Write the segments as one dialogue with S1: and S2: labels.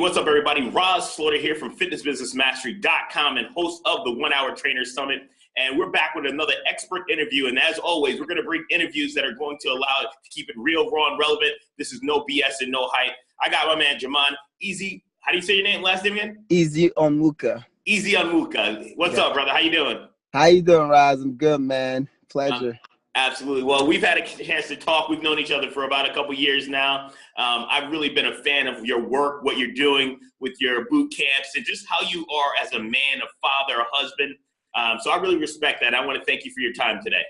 S1: what's up, everybody? Rahz Slaughter here from fitnessbusinessmastery.com and host of the 1 Hour Trainer Summit. And we're back with another expert interview. And as always, we're going to bring interviews that are going to allow it to keep it real, raw, and relevant. This is no BS and no hype. I got my man, Jemand how do you say your name, last name again?
S2: Ezeonwuka.
S1: Ezeonwuka. What's up, brother? How you doing?
S2: How you doing, Rahz? I'm good, man. Pleasure.
S1: Absolutely. Well, we've had a chance to talk. We've known each other for about a couple years now. I've really been a fan of your work, what you're doing with your boot camps, and just how you are as a man, a father, a husband. So I really respect that. I want to thank you for your time today.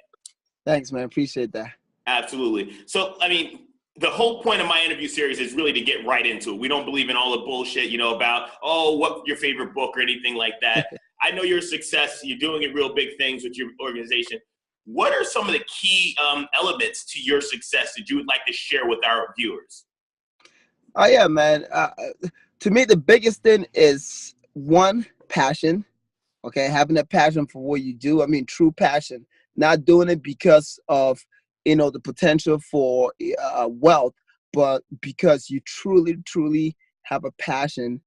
S2: Thanks, man. Appreciate that.
S1: Absolutely. So, I mean, the whole point of my interview series is really to get right into it. We don't believe in all the bullshit, about, what your favorite book or anything like that. I know you're a success. You're doing real big things with your organization. What are some of the key elements to your success that you would like to share with our viewers?
S2: Oh, yeah, man. To me, the biggest thing is, one, passion. Okay, having a passion for what you do. I mean, true passion. Not doing it because of, the potential for wealth, but because you truly, truly have a passion.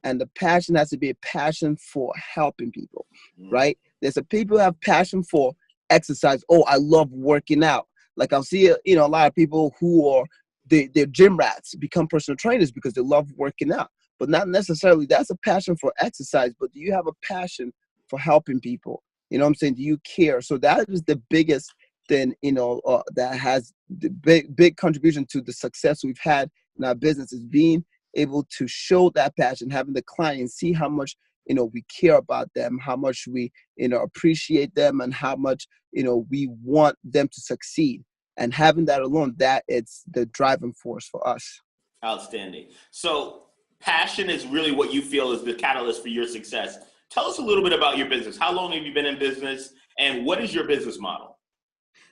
S2: And the passion has to be a passion for helping people, right? There's people who have passion for exercise. Oh, I love working out. Like I'll see, a lot of people who are, they're gym rats, become personal trainers because they love working out. But not necessarily that's a passion for exercise, but do you have a passion for helping people? You know what I'm saying? Do you care? So that is the biggest thing, that has the big contribution to the success we've had in our business, is being able to show that passion, having the clients see how much, we care about them, how much we, appreciate them, and how much, we want them to succeed. And having that alone, that it's the driving force for us.
S1: Outstanding. So passion is really what you feel is the catalyst for your success. Tell us a little bit about your business. How long have you been in business, and what is your business model?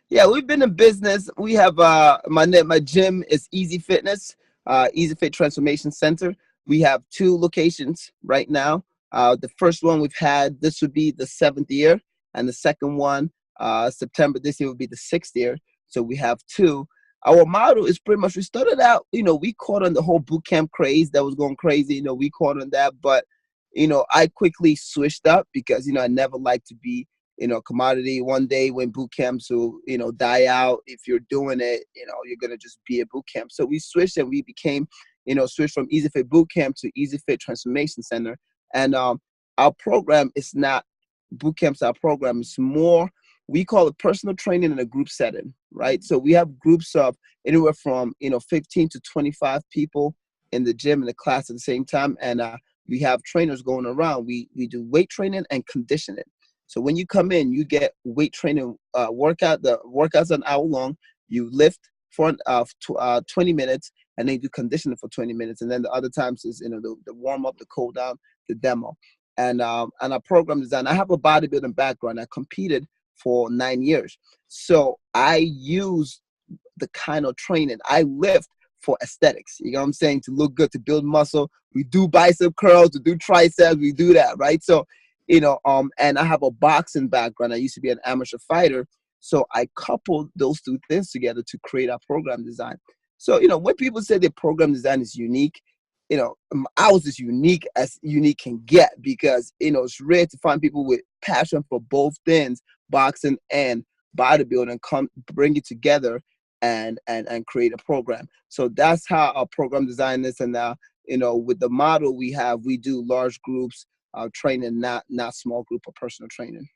S2: Yeah, we've been in business. We have my gym is Eze Fitness, Eze Fit Transformation Center. We have 2 locations right now. The first one we've had, this would be the 7th year, and the second one, September this year, would be the 6th year. So we have 2. Our model is pretty much, we started out, we caught on the whole boot camp craze that was going crazy. We caught on that, but I quickly switched up because I never liked to be commodity. One day when boot camps will die out, if you're doing it, you're gonna just be a boot camp. So we switched, and we became switched from Eze Fit Bootcamp to Eze Fit Transformation Center. And our program is not boot camps. Our program is more, we call it personal training in a group setting, right? So we have groups of anywhere from 15 to 25 people in the gym, in the class at the same time, and we have trainers going around. We do weight training and conditioning. So when you come in, you get weight training workout. The workout's an hour long. You lift for 20 minutes, and then you do conditioning for 20 minutes. And then the other times is the warm up, the cool down, the demo. And our program design. I have a bodybuilding background. I competed for 9 years, so I use the kind of training. I lift for aesthetics. You know what I'm saying? To look good, to build muscle. We do bicep curls, to do triceps. We do that, right? So. And I have a boxing background. I used to be an amateur fighter. So I coupled those 2 things together to create our program design. So, when people say their program design is unique, ours is unique as unique can get, because, it's rare to find people with passion for both things, boxing and bodybuilding, come bring it together and create a program. So that's how our program design is. And now, with the model we do large groups, training, not small group of personal training.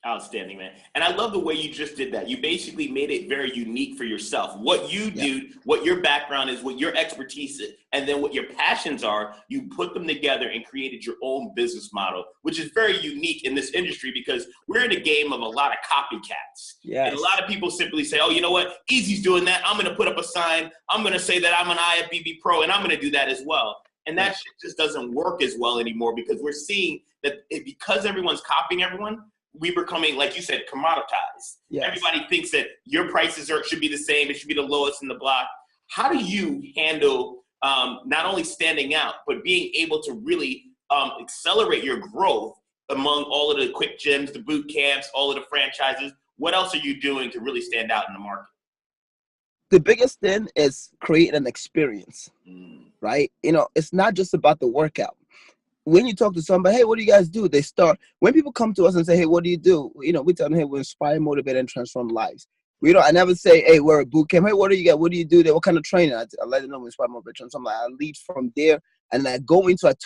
S1: Outstanding, man. And I love the way you just did that. You basically made it very unique for yourself. What you do, what your background is, what your expertise is, and then what your passions are, you put them together and created your own business model, which is very unique in this industry because we're in a game of a lot of copycats.
S2: Yes.
S1: And a lot of people simply say, oh, you know what? Eze's doing that. I'm going to put up a sign. I'm going to say that I'm an IFBB pro, and I'm going to do that as well. And that shit just doesn't work as well anymore because we're seeing that because everyone's copying everyone, we're becoming, like you said, commoditized. Yes. Everybody thinks that your prices should be the same. It should be the lowest in the block. How do you handle not only standing out, but being able to really accelerate your growth among all of the quick gyms, the boot camps, all of the franchises? What else are you doing to really stand out in the market?
S2: the biggest thing is creating an experience, right? It's not just about the workout. When you talk to somebody, hey, what do you guys do? They start, when people come to us and say, hey, what do you do? We tell them, hey, we inspire, motivate, and transform lives. I never say, hey, we're a boot camp. Hey, what do you got? What do you do there? What kind of training? I let them know we inspire, motivate, transform. I lead from there. And I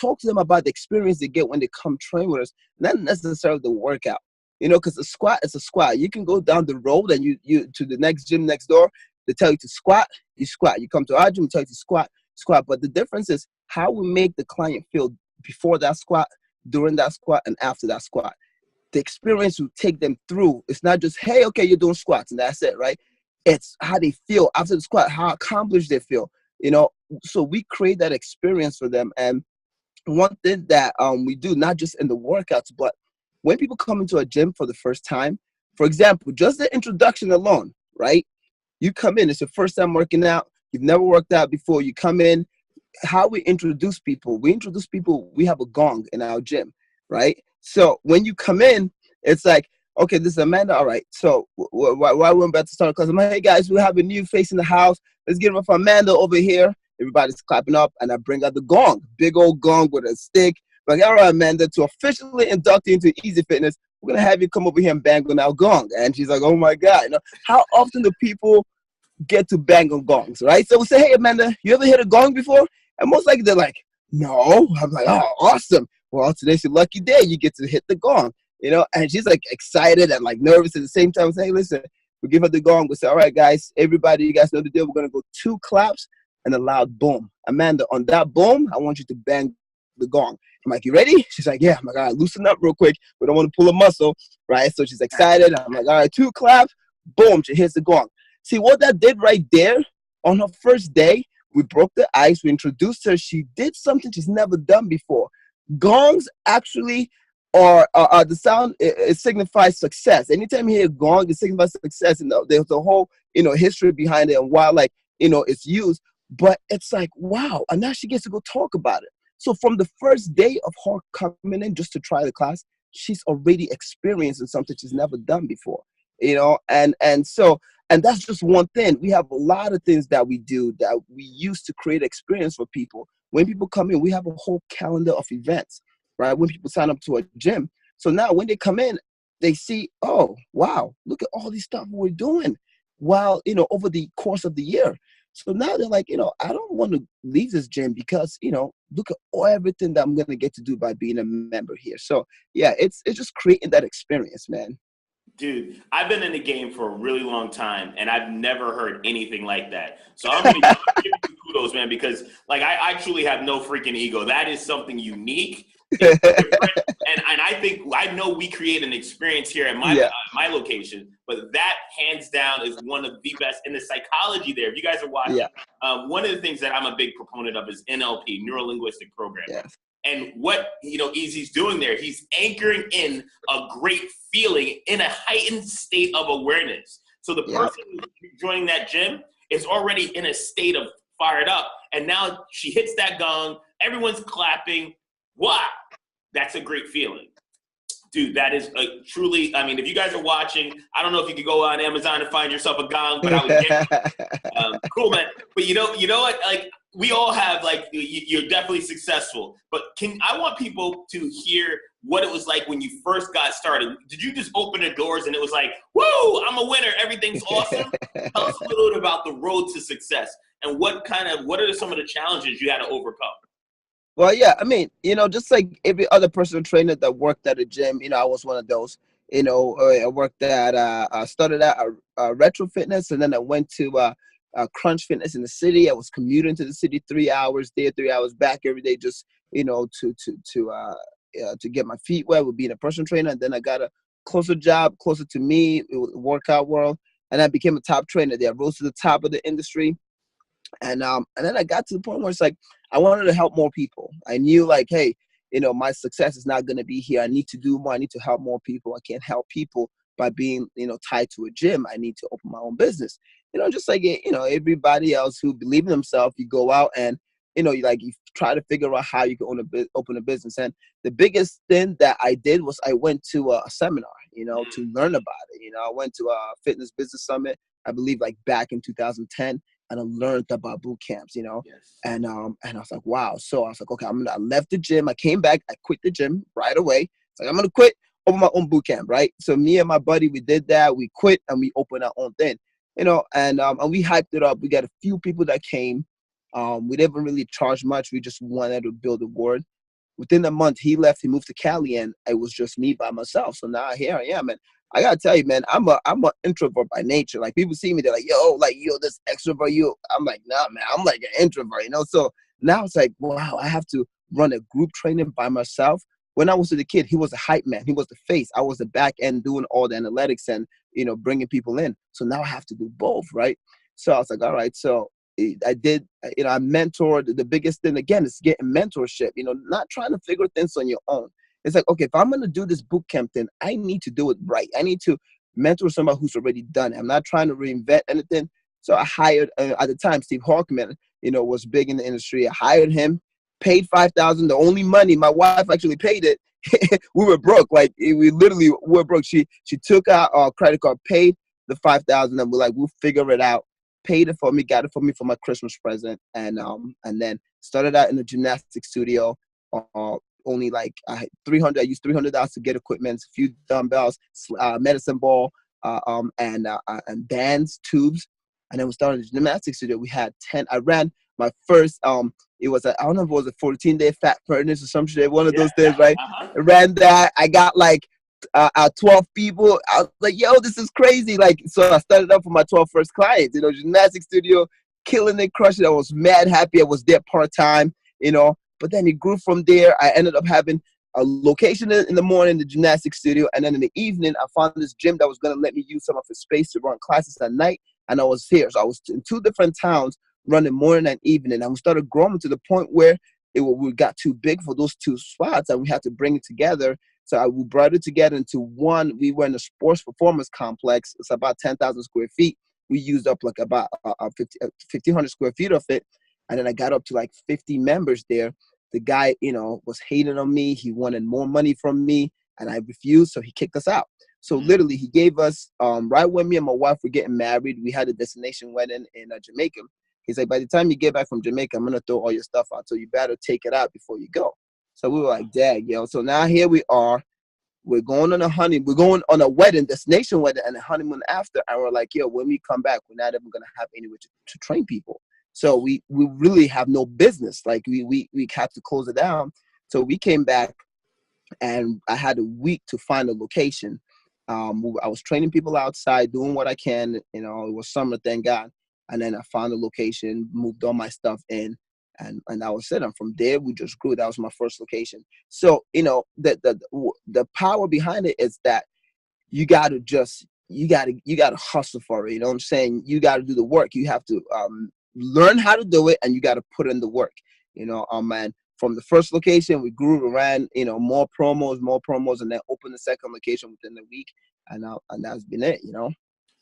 S2: talk to them about the experience they get when they come train with us, not necessarily the workout. Because a squat is a squat. You can go down the road and you to the next gym next door. They tell you to squat, you squat. You come to our gym, they tell you to squat. But the difference is how we make the client feel before that squat, during that squat, and after that squat. The experience we take them through. It's not just, hey, okay, you're doing squats and that's it, right? It's how they feel after the squat, how accomplished they feel. So we create that experience for them. And one thing that we do, not just in the workouts, but when people come into a gym for the first time, for example, just the introduction alone, right? You come in, it's your first time working out, you've never worked out before, you come in, how we introduce people, we have a gong in our gym, right? So when you come in, it's like, okay, this is Amanda, all right, so why we're about to start a class, I'm like, hey guys, we have a new face in the house, let's give it up for Amanda over here. Everybody's clapping up, and I bring out the gong, big old gong with a stick. Like, all right, Amanda, to officially induct you into Easy Fitness, we're going to have you come over here and bang on our gong. And she's like, oh my God. How often do people get to bang on gongs, right? So we'll say, hey, Amanda, you ever hit a gong before? And most likely they're like, no. I'm like, oh, awesome. Well, today's your lucky day. You get to hit the gong, and she's like excited and like nervous at the same time. Say, hey, listen, we give her the gong. We say, all right, guys, everybody, you guys know the deal. We're going to go 2 claps and a loud boom. Amanda, on that boom, I want you to bang the gong. I'm like, you ready? She's like, yeah. I'm like, all right, loosen up real quick. We don't want to pull a muscle, right? So she's excited. I'm like, all right, 2 claps, boom, she hits the gong. See what that did right there? On her first day, we broke the ice. We introduced her. She did something she's never done before. Gongs actually are the sound. It signifies success. Anytime you hear a gong, it signifies success. And there's a whole history behind it and why it's used. But it's like, wow, and now she gets to go talk about it. So from the first day of her coming in just to try the class, she's already experiencing something she's never done before, and that's just one thing. We have a lot of things that we do that we use to create experience for people. When people come in, we have a whole calendar of events, right? When people sign up to a gym. So now when they come in, they see, oh, wow, look at all these stuff we're doing while, over the course of the year. So now they're like, I don't want to leave this gym because, look at everything that I'm going to get to do by being a member here. So, yeah, it's just creating that experience, man.
S1: Dude, I've been in the game for a really long time, and I've never heard anything like that. So I'm going to give you kudos, man, because, I truly have no freaking ego. That is something unique. And I know we create an experience here at my location, but that hands down is one of the best. And the psychology there, if you guys are watching, one of the things that I'm a big proponent of is NLP, neuro-linguistic programming.
S2: Yes.
S1: And what Eze's doing there, he's anchoring in a great feeling in a heightened state of awareness. So the person who's joining that gym is already in a state of fired up, and now she hits that gong, everyone's clapping. Wow, that's a great feeling. Dude, that is truly, if you guys are watching, I don't know if you could go on Amazon and find yourself a gong, but I would get cool, man. But you know what? We all have, you're definitely successful. But I want people to hear what it was like when you first got started. Did you just open the doors and it was like, whoa, I'm a winner, everything's awesome? Tell us a little bit about the road to success and what are some of the challenges you had to overcome?
S2: Well, yeah, just like every other personal trainer that worked at a gym, I was one of those. I worked at, I started at Retro Fitness, and then I went to Crunch Fitness in the city. I was commuting to the city 3 hours there, 3 hours back every day, just to get my feet wet with being a personal trainer. And then I got a closer job, closer to me, workout world, and I became a top trainer there. I rose to the top of the industry. And then I got to the point where it's like, I wanted to help more people. I knew hey, my success is not going to be here. I need to do more. I need to help more people. I can't help people by being, tied to a gym. I need to open my own business. Just like, everybody else who believe in themselves, you go out and, you try to figure out how you can open a business. And the biggest thing that I did was I went to a seminar, to learn about it. I went to a fitness business summit I believe like back in 2010, and I learned about boot camps, you know.
S1: Yes.
S2: And I was like, wow. So I was like, okay, I left the gym. I came back. I quit the gym right away. It's like, I'm gonna quit, open my own boot camp, right? So me and my buddy, we did that. We quit and we opened our own thing, you know. And we hyped it up. We got a few people that came. We didn't really charge much. We just wanted to build a word. Within a month, he left. He moved to Cali, and it was just me by myself. So now here I am, and I gotta tell you, man, I'm an introvert by nature. Like people see me, they're like, yo, this extrovert, you. I'm like, nah, man, I'm like an introvert, you know. So now it's like, wow, I have to run a group training by myself. When I was a kid, he was a hype man. He was the face. I was the back end doing all the analytics and, you know, bringing people in. So now I have to do both, right? So I was like, all right. So I did, you know, I mentored. The biggest thing, again, is getting mentorship, you know, not trying to figure things on your own. It's like, okay, if I'm going to do this boot camp thing, I need to do it right. I need to mentor somebody who's already done it. I'm not trying to reinvent anything. So I hired, at the time, Steve Hawkman, you know, was big in the industry. I hired him, paid $5,000. The only money, my wife actually paid it. We were broke. Like, we literally were broke. She took out our credit card, paid the $5,000, and we're like, we'll figure it out. Paid it for me, got it for me for my Christmas present, and then started out in the gymnastics studio. Only like 300. I used $300 to get equipment, a few dumbbells, medicine ball, and bands, tubes, and then we started the gymnastics studio. We had 10. I ran my first. It was I don't know if it was a 14-day fat furnace or some shit. One of those days, right? I ran that. I got like 12 people. I was like, yo, this is crazy. Like, so I started up for my 12 first clients, you know, gymnastics studio, killing it, crushing it. I was mad happy. I was there part-time, you know, but then it grew from there. I ended up having a location in the morning, the gymnastics studio. And then in the evening, I found this gym that was going to let me use some of its space to run classes at night. And I was here. So I was in 2 different towns running morning and evening. And we started growing to the point where we got too big for those 2 spots and we had to bring it together. So we brought it together into one. We were in a sports performance complex. It's about 10,000 square feet. We used up like about 1,500 square feet of it. And then I got up to like 50 members there. The guy, you know, was hating on me. He wanted more money from me and I refused. So he kicked us out. So literally he gave us, right when me and my wife were getting married, we had a destination wedding in Jamaica. He's like, by the time you get back from Jamaica, I'm going to throw all your stuff out. So you better take it out before you go. So we were like, dag, yo. So now here we are. We're going on a honeymoon. We're going on a wedding, destination wedding, and a honeymoon after. And we're like, yo, when we come back, we're not even going to have anywhere to train people. So we really have no business. Like we have to close it down. So we came back and I had a week to find a location. I was training people outside, doing what I can. You know, it was summer, thank God. And then I found a location, moved all my stuff in. And that was it. And from there, we just grew. That was my first location. So, you know, the power behind it is that you gotta hustle for it. You know what I'm saying? You gotta do the work. You have to learn how to do it, and you gotta put in the work. You know, and from the first location, we grew, ran, you know, more promos, and then opened the second location within the week, and that's been it. You know.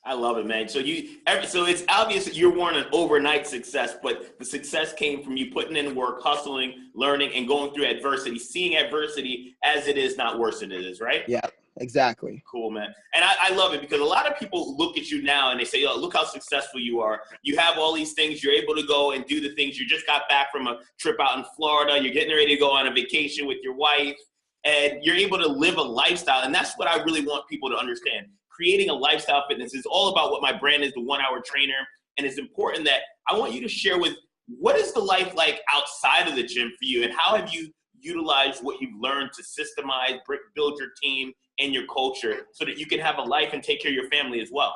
S1: I love it, man. So it's obvious that you're one an overnight success, but the success came from you putting in work, hustling, learning, and going through adversity, seeing adversity as it is, not worse than it is, right?
S2: Yeah, exactly.
S1: Cool, man. And I love it because a lot of people look at you now and they say, oh, look how successful you are. You have all these things. You're able to go and do the things. You just got back from a trip out in Florida. You're getting ready to go on a vacation with your wife, and you're able to live a lifestyle. And that's what I really want people to understand. Creating a lifestyle fitness is all about what my brand is, the 1 hour trainer. And it's important that I want you to share with what is the life like outside of the gym for you, and how have you utilized what you've learned to systemize, build your team and your culture so that you can have a life and take care of your family as well.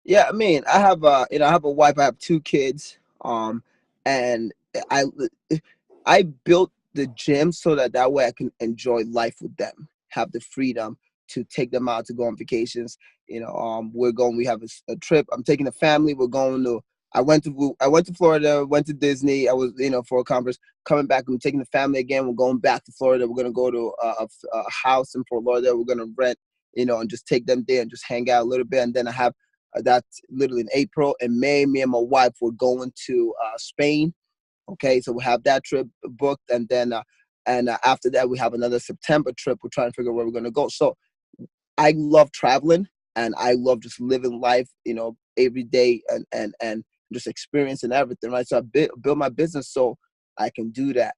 S2: Yeah, I mean, I have a wife. I have 2 kids. And I built the gym so that way I can enjoy life with them, have the freedom to take them out to go on vacations. You know, we have a trip. I'm taking the family. We're going to, I went to Florida, went to Disney. I was, you know, for a conference. Coming back, I'm taking the family again. We're going back to Florida. We're going to go to a house in Fort Lauderdale. We're going to rent, you know, and just take them there and just hang out a little bit. And then I have that's literally in April. In May, me and my wife, we're going to Spain. Okay, so we have that trip booked. And then after that, we have another September trip. We're trying to figure out where we're going to go. So I love traveling, and I love just living life, you know, every day and just experiencing everything, right? So I build my business so I can do that,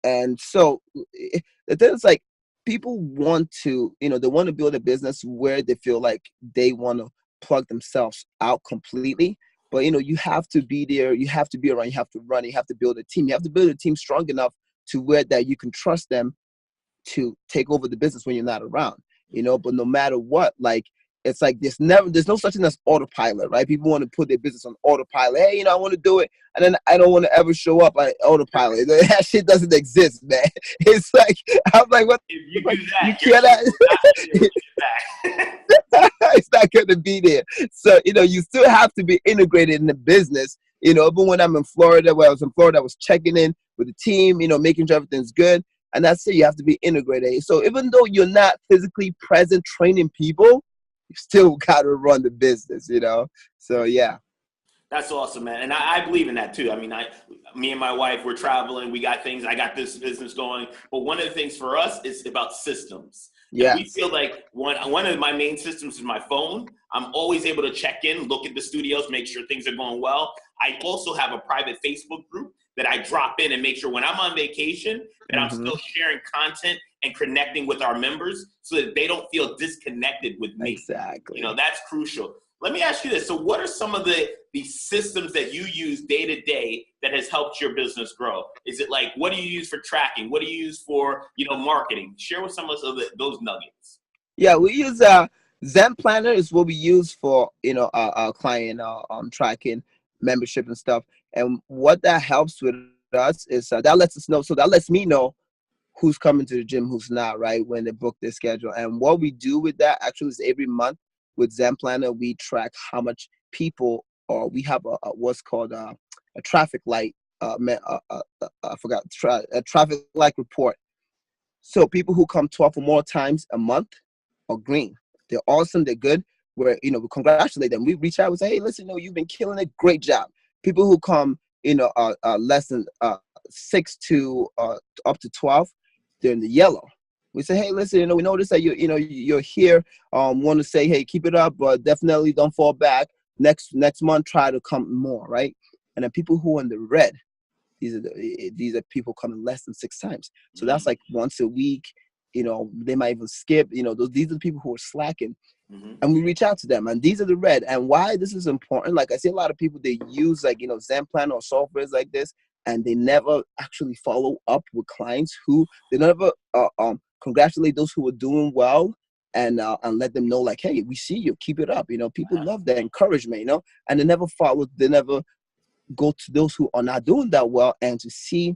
S2: and so the thing is, like, people want to, they want to build a business where they feel like they want to plug themselves out completely. But, you have to be there, you have to be around, you have to run, you have to build a team. You have to build a team strong enough to where that you can trust them to take over the business when you're not around, but no matter what, like, it's like there's no such thing as autopilot, right? People want to put their business on autopilot. Hey, I want to do it, and then I don't want to ever show up like autopilot. That shit doesn't exist, man. It's like, I'm like, what?
S1: If you do that,
S2: you cannot. It's not going to be there. So, you still have to be integrated in the business. Even when I'm in Florida, where I was in Florida, I was checking in with the team, making sure everything's good. And that's it. You have to be integrated. So even though you're not physically present training people, you still got to run the business, So, yeah.
S1: That's awesome, man. And I believe in that too. I mean, me and my wife, we're traveling. We got things. I got this business going. But one of the things for us is about systems. Yeah. We feel like one of my main systems is my phone. I'm always able to check in, look at the studios, make sure things are going well. I also have a private Facebook group that I drop in and make sure when I'm on vacation that I'm still sharing content and connecting with our members so that they don't feel disconnected with me.
S2: Exactly.
S1: That's crucial. Let me ask you this. So what are some of the systems that you use day to day that has helped your business grow? Is it like, what do you use for tracking? What do you use for, marketing? Share with some of those nuggets.
S2: Yeah, we use Zen Planner is what we use for, our client tracking, membership and stuff. And what that helps with us is that lets us know. So that lets me know who's coming to the gym, who's not, right, when they book their schedule. And what we do with that actually is every month with Zen Planner, we track how much people, or we have a what's called a traffic light, I forgot, a traffic light report. So people who come 12 or more times a month are green. They're awesome. They're good. We congratulate them. We reach out and say, hey, listen, you've been killing it. Great job. People who come, less than 6 to up to 12, they're in the yellow. We say, hey, listen, we notice that you're here. Want to say, hey, keep it up, but definitely don't fall back. Next month, try to come more, right? And then people who are in the red, these are people coming less than 6 times. So that's like once a week. They might even skip. These are the people who are slacking. And we reach out to them, and these are the red. And why this is important, like I see a lot of people, they use Zen Plan or softwares like this, and they never actually follow up with clients who they never congratulate those who are doing well and let them know, like, hey, we see you, keep it up. People love that encouragement, and they never go to those who are not doing that well and to see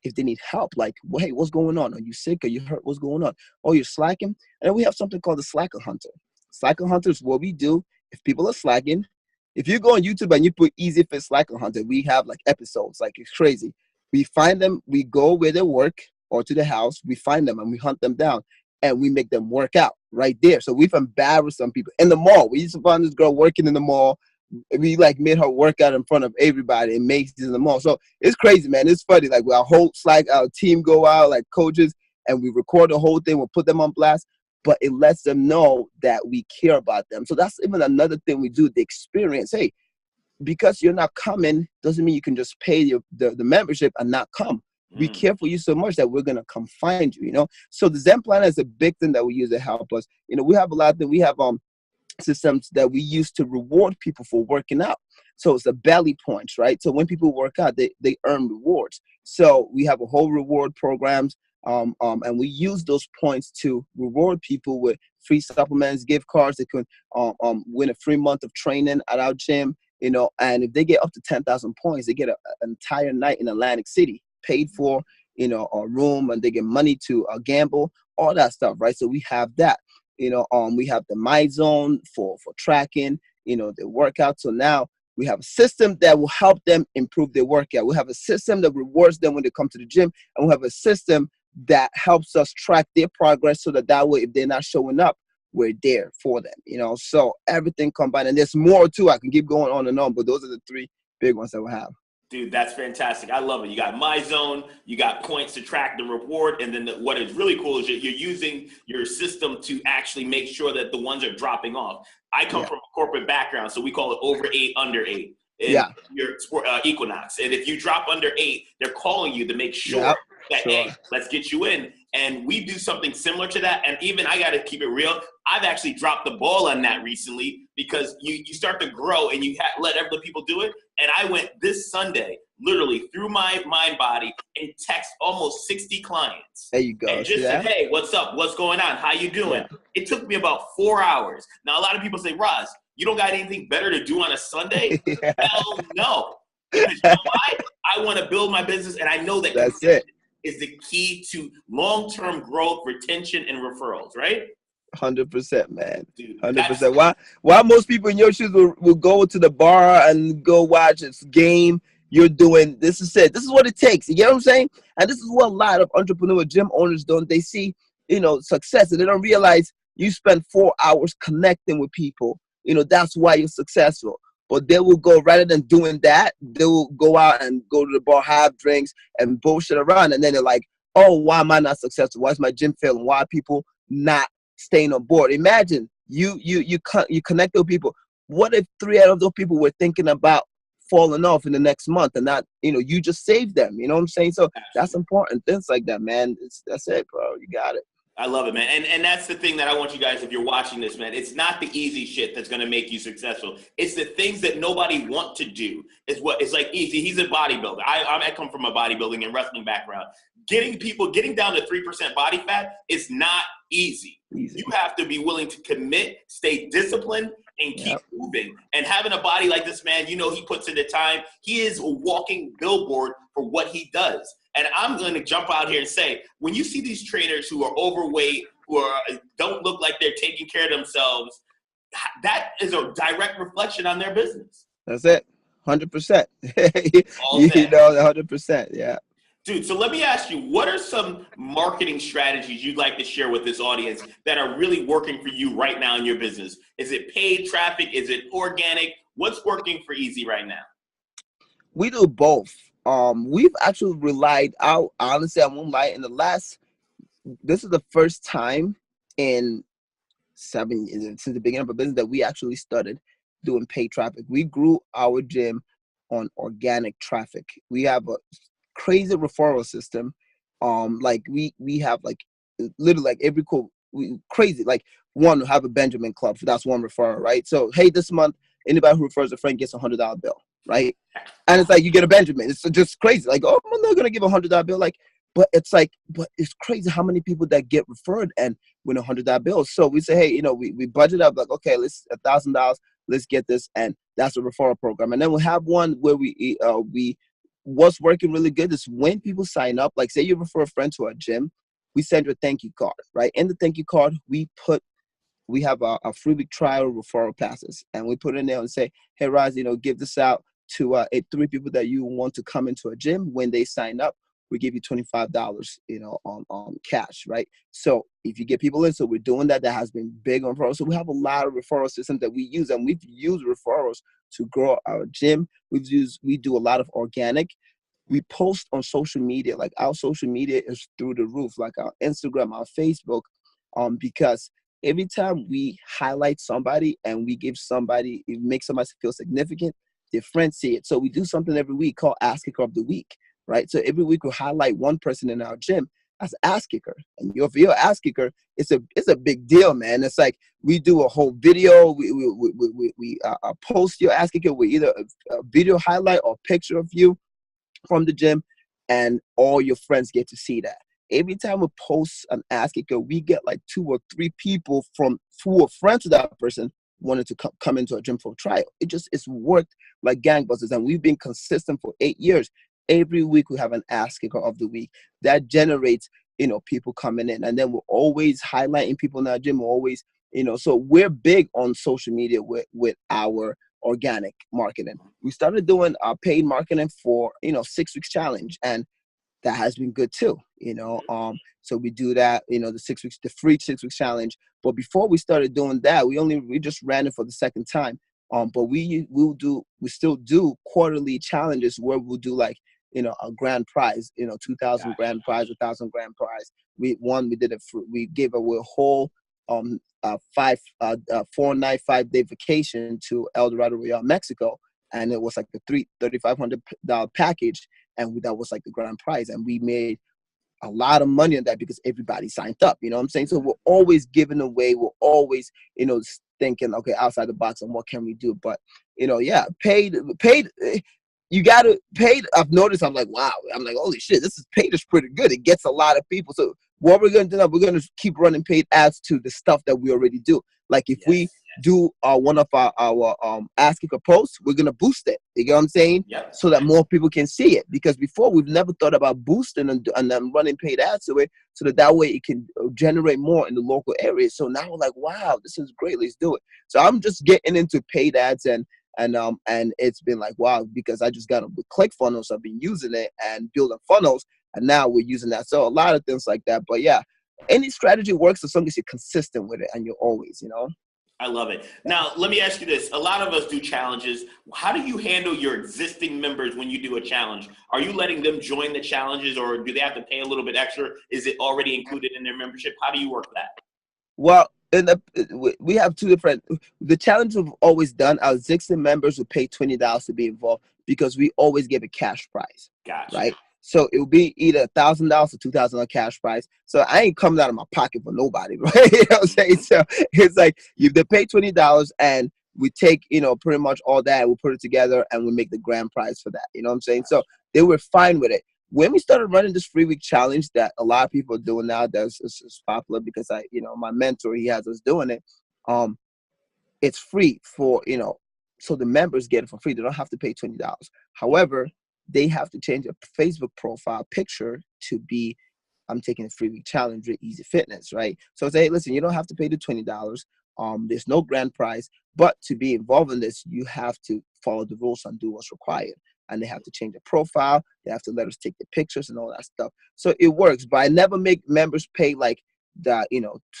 S2: if they need help, like, well, hey, what's going on? Are you sick? Are you hurt? What's going on? Oh, you're slacking? And then we have something called the Slacker Hunter. Slacker Hunter is what we do if people are slacking. If you go on YouTube and you put Eze Fit Slacker Hunter, we have episodes, it's crazy. We find them, we go where they work or to the house, we find them and we hunt them down and we make them work out right there. So we've embarrassed some people in the mall. We used to find this girl working in the mall. We made her work out in front of everybody and makes it in the mall. So it's crazy, man. It's funny. Our whole our team go out, coaches, and we record the whole thing. We'll put them on blast, but it lets them know that we care about them. So that's even another thing we do. The experience. Hey, because you're not coming doesn't mean you can just pay the membership and not come. We care for you so much that we're gonna come find you. So the Zen Planner is a big thing that we use to help us. We have a lot of we have systems that we use to reward people for working out. So it's the belly points, right? So when people work out, they earn rewards. So we have a whole reward programs, and we use those points to reward people with free supplements, gift cards. They can win a free month of training at our gym, and if they get up to 10,000 points, they get an entire night in Atlantic City paid for, a room, and they get money to gamble, all that stuff, right? So we have that. We have the My Zone for tracking, the workout. So now we have a system that will help them improve their workout. We have a system that rewards them when they come to the gym, and we have a system that helps us track their progress so that way, if they're not showing up, we're there for them. So everything combined, and there's more too. I can keep going on and on, but those are the 3 big ones that we have.
S1: Dude, that's fantastic. I love it. You got My Zone, you got points to track the reward, and then what is really cool is you're using your system to actually make sure that the ones are dropping off. I come from a corporate background, so we call it over 8, under 8. In your sport, Equinox. And if you drop under 8, they're calling you to make sure that, hey, let's get you in. And we do something similar to that. And even I got to keep it real. I've actually dropped the ball on that recently because you start to grow and you let other people do it. And I went this Sunday, literally through my mind body and text almost 60 clients.
S2: There you go.
S1: And just said, hey, what's up? What's going on? How you doing? Yeah. It took me about 4 hours. Now, a lot of people say, Rahz, you don't got anything better to do on a Sunday? Hell no. Because you know why? I want to build my business, and I know that
S2: that's it.
S1: Is the key to long-term growth, retention, and referrals, right?
S2: 100%, man. 100%. Why most people in your shoes will go to the bar and go watch this game? You're doing this is it. This is what it takes. You get what I'm saying? And this is what a lot of entrepreneur gym owners don't. They see, success, and they don't realize you spend 4 hours connecting with people. That's why you're successful. But they will go, rather than doing that, they will go out and go to the bar, have drinks, and bullshit around. And then they're like, oh, why am I not successful? Why is my gym failing? Why are people not staying on board? Imagine you connect with people. What if 3 out of those people were thinking about falling off in the next month and not, you just saved them? You know what I'm saying? So that's important. Things like that, man. That's it, bro. You got it.
S1: I love it, man. And that's the thing that I want you guys, if you're watching this, man, it's not the easy shit that's going to make you successful. It's the things that nobody want to do is what it's like easy. He's a bodybuilder. I come from a bodybuilding and wrestling background. Getting down to 3% body fat is not easy. You have to be willing to commit, stay disciplined, and keep moving. And having a body like this, man, he puts in the time. He is a walking billboard for what he does. And I'm going to jump out here and say, when you see these trainers who are overweight, who don't look like they're taking care of themselves, that is a direct reflection on their business.
S2: That's it. 100%. 100%. Yeah.
S1: Dude, so let me ask you, what are some marketing strategies you'd like to share with this audience that are really working for you right now in your business? Is it paid traffic? Is it organic? What's working for Eze right now?
S2: We do both. We've actually relied out, honestly, I won't lie, this is the first time in 7 years, since the beginning of our business, that we actually started doing paid traffic. We grew our gym on organic traffic. We have a crazy referral system. We have literally every crazy, one will have a Benjamin Club. That's one referral, right? So, hey, this month, anybody who refers a friend gets a $100 bill, right? And it's like you get a Benjamin. It's just crazy. Like, oh, I'm not gonna give a $100 bill. But it's crazy how many people that get referred and win $100 bills. So we say, hey, we budget up okay, let's $1,000. Let's get this, and that's a referral program. And then we have one where we what's working really good is when people sign up. Like, say you refer a friend to our gym, we send you a thank you card, right? In the thank you card, we have a free week trial referral passes, and we put in there and say, hey, Rahz, give this out to 3 people that you want to come into a gym. When they sign up, we give you $25, on cash, right? So if you get people in, so we're doing that. That has been big on referrals. So we have a lot of referral systems that we use, and we've used referrals to grow our gym. We do a lot of organic. We post on social media. Like, our social media is through the roof, like our Instagram, our Facebook, because every time we highlight somebody and we give somebody, it makes somebody feel significant, their friends see it. So we do something every week called Ask Kicker of the Week, right? So every week we highlight one person in our gym as Ask Kicker. And if you're Ask Kicker, it's a big deal, man. It's like we do a whole video. We post your Ask Kicker with either a video highlight or picture of you from the gym, and all your friends get to see that. Every time we post an Ask Kicker, we get 2 or 3 people who are friends with that person wanted to come into a gym for a trial. It's worked like gangbusters, and we've been consistent for 8 years. Every week we have an Ask Kicker of the Week that generates, people coming in, and then we're always highlighting people in our gym. We're always, so we're big on social media with our organic marketing. We started doing our paid marketing for 6 weeks challenge, and that has been good too. So we do that, the 6 weeks, the free 6 weeks challenge. But before we started doing that, we just ran it for the second time. But we still do quarterly challenges where we'll do a grand prize, 2,000 grand prize, 1,000 grand prize. We gave away a whole 4-night 5-day vacation to El Dorado Royale, Mexico, and it was like the $3,500 package, and that was like the grand prize, and we made a lot of money on that because everybody signed up. You know what I'm saying? So we're always giving away. We're always, thinking, okay, outside the box and what can we do? But, yeah, paid. You got to paid. I've noticed, I'm like, wow. I'm like, holy shit, this is paid is pretty good. It gets a lot of people. So what we're going to do now, we're going to keep running paid ads to the stuff that we already do. Like if we do one of our asking for posts, we're going to boost it. You get what I'm saying?
S1: Yep.
S2: So that more people can see it. Because before we've never thought about boosting and then running paid ads to it so that way it can generate more in the local area. So now we're like, wow, this is great. Let's do it. So I'm just getting into paid ads and it's been like, wow, because I just got with ClickFunnels. I've been using it and building funnels, and now we're using that. So a lot of things like that. But yeah, any strategy works as long as you're consistent with it and you're always,
S1: I love it. Now, let me ask you this. A lot of us do challenges. How do you handle your existing members when you do a challenge? Are you letting them join the challenges, or do they have to pay a little bit extra? Is it already included in their membership? How do you work that?
S2: Well, we have two different. The challenge we've always done, our existing members would pay $20 to be involved because we always give a cash prize.
S1: Gotcha.
S2: Right? So it will be either $1,000 or $2,000 cash prize. So I ain't coming out of my pocket for nobody, right? You know what I'm saying? So it's like they pay $20 and we take, pretty much all that, we put it together and we make the grand prize for that. You know what I'm saying? So they were fine with it. When we started running this 3-week challenge that a lot of people are doing now, that's popular because my mentor, he has us doing it. It's free for, so the members get it for free. They don't have to pay $20. However, they have to change a Facebook profile picture to be, I'm taking a 3-week challenge with Easy Fitness, right? So say, hey, listen, you don't have to pay the $20. There's no grand prize, but to be involved in this, you have to follow the rules and do what's required. And they have to change the profile. They have to let us take the pictures and all that stuff. So it works, but I never make members pay like the,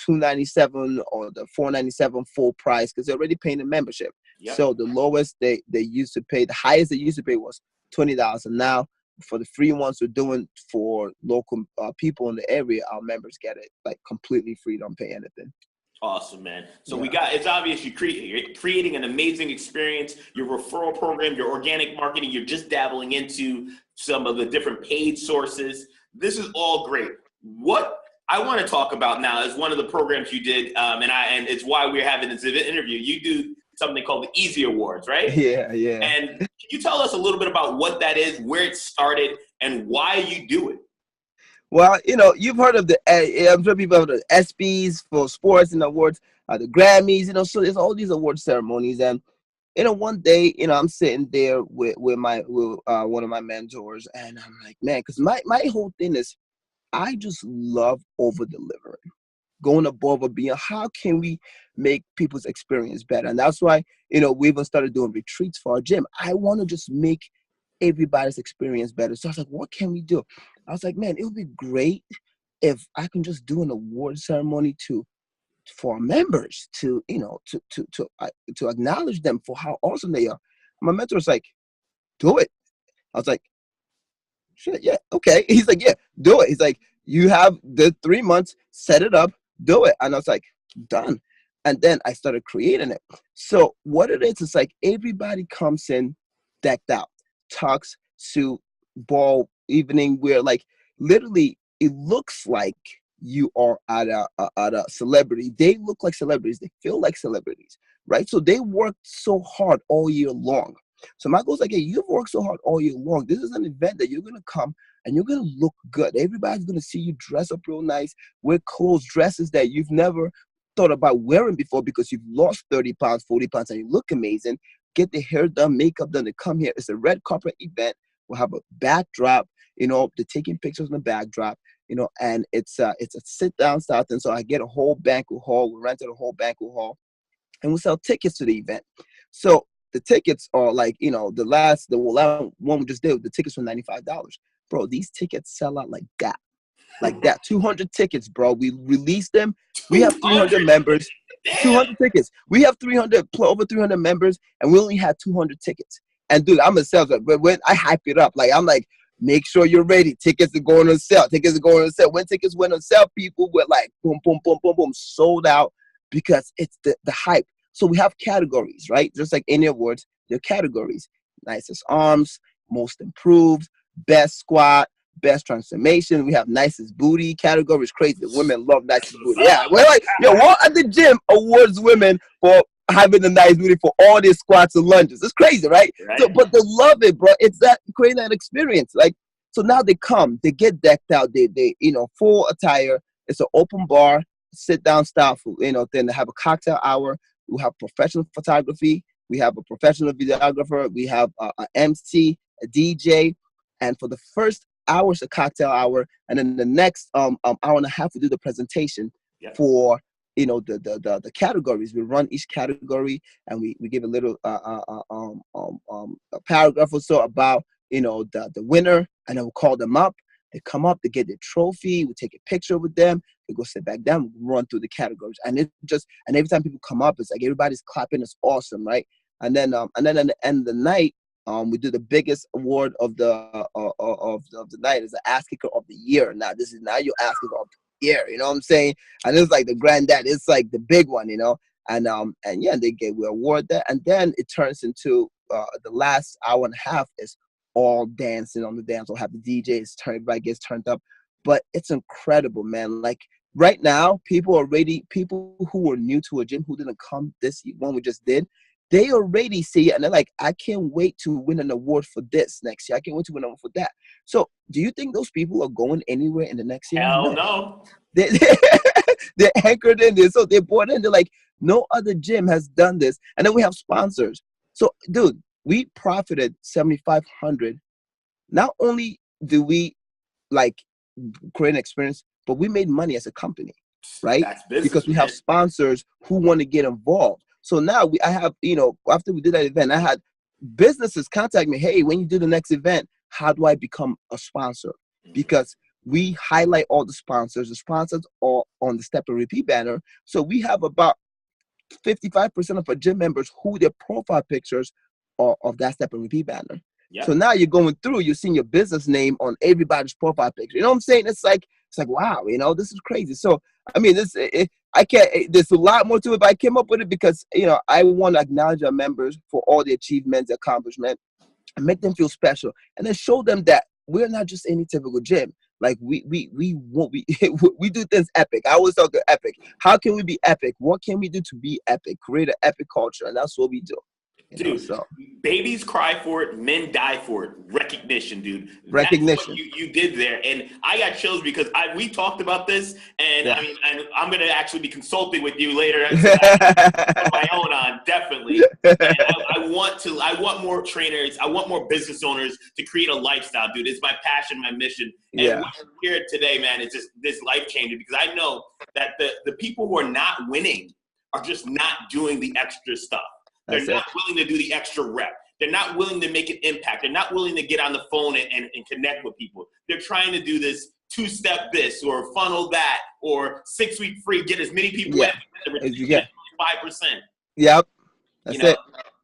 S2: $297 or the $497 full price because they're already paying the membership. Yep. So the lowest they used to pay, the highest they used to pay was $20. And now for the free ones we're doing for local people in the area, our members get it like completely free, don't pay anything.
S1: Awesome, man. So it's obvious you're creating an amazing experience, your referral program, your organic marketing, you're just dabbling into some of the different paid sources. This is all great. What I want to talk about now is one of the programs you did, and it's why we're having this interview. You do something called the Eze Awards, right?
S2: Yeah.
S1: And can you tell us a little bit about what that is, where it started, and why you do it?
S2: Well, you've heard of I'm sure people have heard of the ESPYs for sports and awards, the Grammys, so there's all these award ceremonies. And, one day, I'm sitting there with one of my mentors, and I'm like, man, because my whole thing is I just love over-delivering, going above and beyond. How can we make people's experience better? And that's why, we even started doing retreats for our gym. I want to just make everybody's experience better. So I was like, what can we do? I was like, man, it would be great if I can just do an award ceremony for our members to acknowledge them for how awesome they are. My mentor was like, do it. I was like, shit, yeah, okay. He's like, yeah, do it. He's like, you have the 3 months, set it up, do it. And I was like, done. And then I started creating it. So what it is like everybody comes in decked out, tux, suit, ball, evening wear, like literally it looks like you are at a celebrity. They look like celebrities. They feel like celebrities, right? So they work so hard all year long. So my goal is like, hey, you've worked so hard all year long. This is an event that you're going to come and you're going to look good. Everybody's going to see you dress up real nice, wear clothes, dresses that you've never thought about wearing before because you've lost 30 pounds, 40 pounds, and you look amazing. Get the hair done, makeup done, to come here. It's a red carpet event. We'll have a backdrop, they're taking pictures in the backdrop, and it's a sit-down style thing. So I get a whole banquet hall. We rented a whole banquet hall, and we sell tickets to the event. So the tickets are like, the last one we just did, the tickets were $95. Bro, these tickets sell out like that. 200 tickets, bro. We released them. We have 300 members. 200 tickets. We have over 300 members, and we only had 200 tickets. And dude, I'm a sales rep, but when I hype it up, I'm like, make sure you're ready. Tickets are going on sale. When tickets went on sale, people were like, boom, boom, boom, boom, boom, sold out. because it's the hype. So we have categories, right? Just like any awards, there are categories. Nicest arms, most improved, best squat, best transformation. We have nicest booty categories. Crazy. The women love nicest booty. Yeah. We're like, yo, what at the gym awards women for having a nice booty for all their squats and lunges? It's crazy, right? So, but they love it, bro. It's that creating that experience. Like, so now they come, they get decked out, they full attire. It's an open bar, sit down style, then they have a cocktail hour. We have professional photography. We have a professional videographer. We have a MC, a DJ. And for the first hour, it's a cocktail hour. And then the next hour and a half, we do the presentation for, the categories. We run each category and we give a little a paragraph or so about, the winner. And then we'll call them up. They come up, they get their trophy. We take a picture with them. They go sit back down, run through the categories. And every time people come up, it's like everybody's clapping. It's awesome, right? And then at the end of the night, we do the biggest award of the night is the ass kicker of the year. Now your ass kicker of the year. You know what I'm saying? And it's like the granddad. It's like the big one, And we award that, and then it turns into the last hour and a half is all dancing on the dance. We'll have the DJs everybody gets turned up, but it's incredible, man. Like right now, people who are new to a gym who didn't come this one we just did, they already see it and they're like, I can't wait to win an award for this next year. I can't wait to win an award for that. So do you think those people are going anywhere in the next year?
S1: Hell no.
S2: They're anchored in this. So they're bought in. They're like, no other gym has done this. And then we have sponsors. So dude, we profited $7,500. Not only do we like create an experience, but we made money as a company, right?
S1: That's business,
S2: because we have sponsors who want to get involved. So now I have, after we did that event, I had businesses contact me. Hey, when you do the next event, how do I become a sponsor? Because we highlight all the sponsors. The sponsors are on the Step and Repeat banner. So we have about 55% of our gym members who their profile pictures are of that Step and Repeat banner. Yep. So now you're going through, you're seeing your business name on everybody's profile picture. You know what I'm saying? It's like wow, this is crazy. So I mean, there's a lot more to it, but I came up with it because I want to acknowledge our members for all the achievements, accomplishment, and make them feel special, and then show them that we're not just any typical gym. Like we do things epic. I always talk epic. How can we be epic? What can we do to be epic? Create an epic culture, and that's what we do.
S1: Dude, babies cry for it, men die for it. Recognition, dude.
S2: Recognition.
S1: That's what you did there. And I got chills because we talked about this, and I mean, I'm going to actually be consulting with you later. On my own on, definitely. And I want more trainers. I want more business owners to create a lifestyle, dude. It's my passion, my mission. And what I'm here today, man, is just this life changing because I know that the people who are not winning are just not doing the extra stuff. They're not willing to do the extra rep. They're not willing to make an impact. They're not willing to get on the phone and connect with people. They're trying to do this 2-step this or funnel that or 6-week free, get as many people in, get 5%.
S2: Yep. That's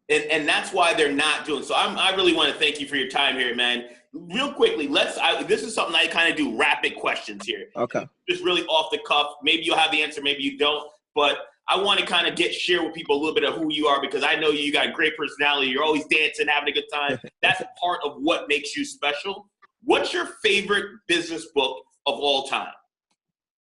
S2: it.
S1: And that's why they're not doing. So I really want to thank you for your time here, man. Real quickly, this is something I kind of do rapid questions here.
S2: Okay.
S1: Just really off the cuff. Maybe you'll have the answer, maybe you don't. But I want to kind of share with people a little bit of who you are because I know you got a great personality. You're always dancing, having a good time. That's part of what makes you special. What's your favorite business book of all time?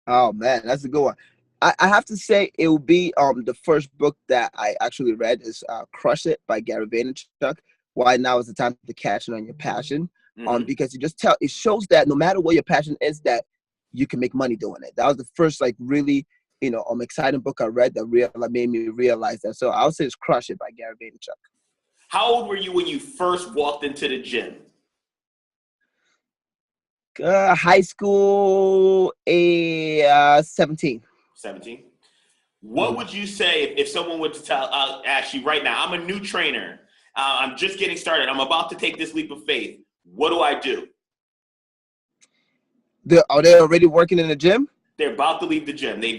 S2: Oh, man, that's a good one. I have to say it will be the first book that I actually read is Crush It by Gary Vaynerchuk. Why Now is the Time to Cash In on Your Passion. Because it shows that no matter what your passion is, that you can make money doing it. That was the first really exciting book I read that made me realize that. So I would say it's Crush It by Gary Vaynerchuk.
S1: How old were you when you first walked into the gym?
S2: High school, 17.
S1: 17. What would you say if someone were to ask you right now, I'm a new trainer. I'm just getting started. I'm about to take this leap of faith. What do I do?
S2: Are they already working in the gym?
S1: They're about to leave the gym. They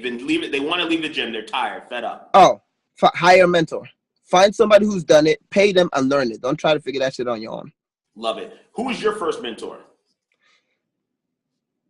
S1: want to leave the gym. They're tired, fed up.
S2: Oh, hire a mentor. Find somebody who's done it, pay them, and learn it. Don't try to figure that shit on your own.
S1: Love it. Who was your first mentor?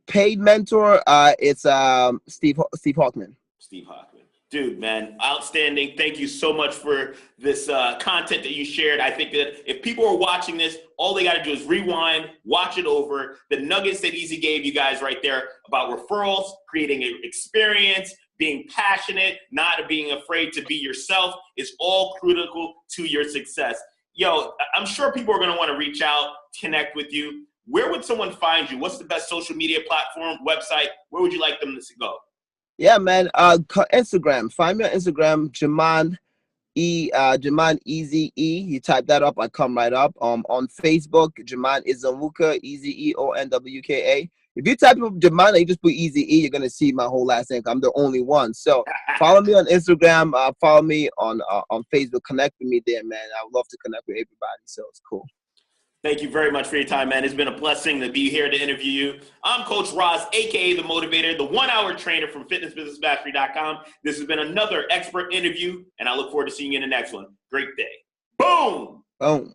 S2: Paid mentor, it's Steve Hawkman.
S1: Steve Hawkman. Dude, man, outstanding. Thank you so much for this content that you shared. I think that if people are watching this, all they got to do is rewind, watch it over. The nuggets that Eze gave you guys right there about referrals, creating an experience, being passionate, not being afraid to be yourself is all critical to your success. Yo, I'm sure people are going to want to reach out, connect with you. Where would someone find you? What's the best social media platform, website? Where would you like them to go?
S2: Yeah, man. Instagram. Find me on Instagram, Jemand Jemand Eze E. You type that up, I come right up. On Facebook, Jemand Ezeonwuka, Ezeonwuka. If you type up Jemand and you just put Eze E, you're gonna see my whole last name. I'm the only one. So follow me on Instagram. Follow me on Facebook. Connect with me there, man. I would love to connect with everybody. So it's cool.
S1: Thank you very much for your time, man. It's been a blessing to be here to interview you. I'm Coach Rahz, a.k.a. The Motivator, the 1-hour trainer from fitnessbusinessmastery.com. This has been another expert interview, and I look forward to seeing you in the next one. Great day. Boom!
S2: Boom.